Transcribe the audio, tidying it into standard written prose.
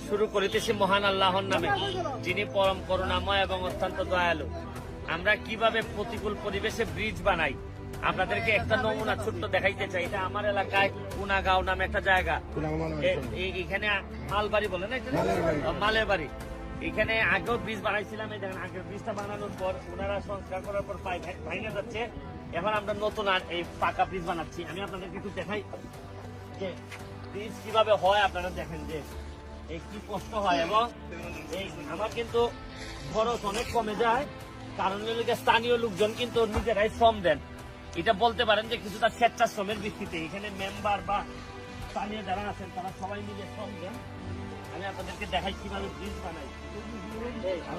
শুরু করিতেছি মহান আল্লাহর নামে, যিনি পরম করুণাময় এবং অত্যন্ত দয়ালু। আমরা কিভাবে প্রতিকূল পরিবেশে ব্রিজ বানাই আপনাদেরকে একটা নমুনা ছোট্ট দেখাইতে চাই। এটা আমার এলাকায় কুনাগাঁও নামে একটা জায়গা, এখানে মালবাড়ি বলে না, মালের বাড়ি। এখানে আগেও ব্রিজ বানাইছিলাম। এই দেখেন, আগের ব্রিজটা বানানোর পর ওনারা সংস্কার করার পর ভাঙে যাচ্ছে। এখন আমরা নতুন আর এই পাকা ব্রিজ বানাচ্ছি। আমি আপনাদেরকে একটু দেখাই যে ব্রিজ কিভাবে হয়। আপনারা দেখেন যে এই কি কষ্ট হয়, এবং এই আমার কিন্তু খরচ অনেক কমে যায়, কারণ স্থানীয় লোকজন কিন্তু নিজেরাই শ্রম দেন। এটা বলতে পারেন যে কিছুটা স্বেচ্ছাশ্রমের ভিত্তিতে এখানে মেম্বার বা স্থানীয় যারা আছেন তারা সবাই মিলে শ্রম দেন। আমি আপনাদেরকে দেখাই কিভাবে ব্রিজ বানাই। দেখেন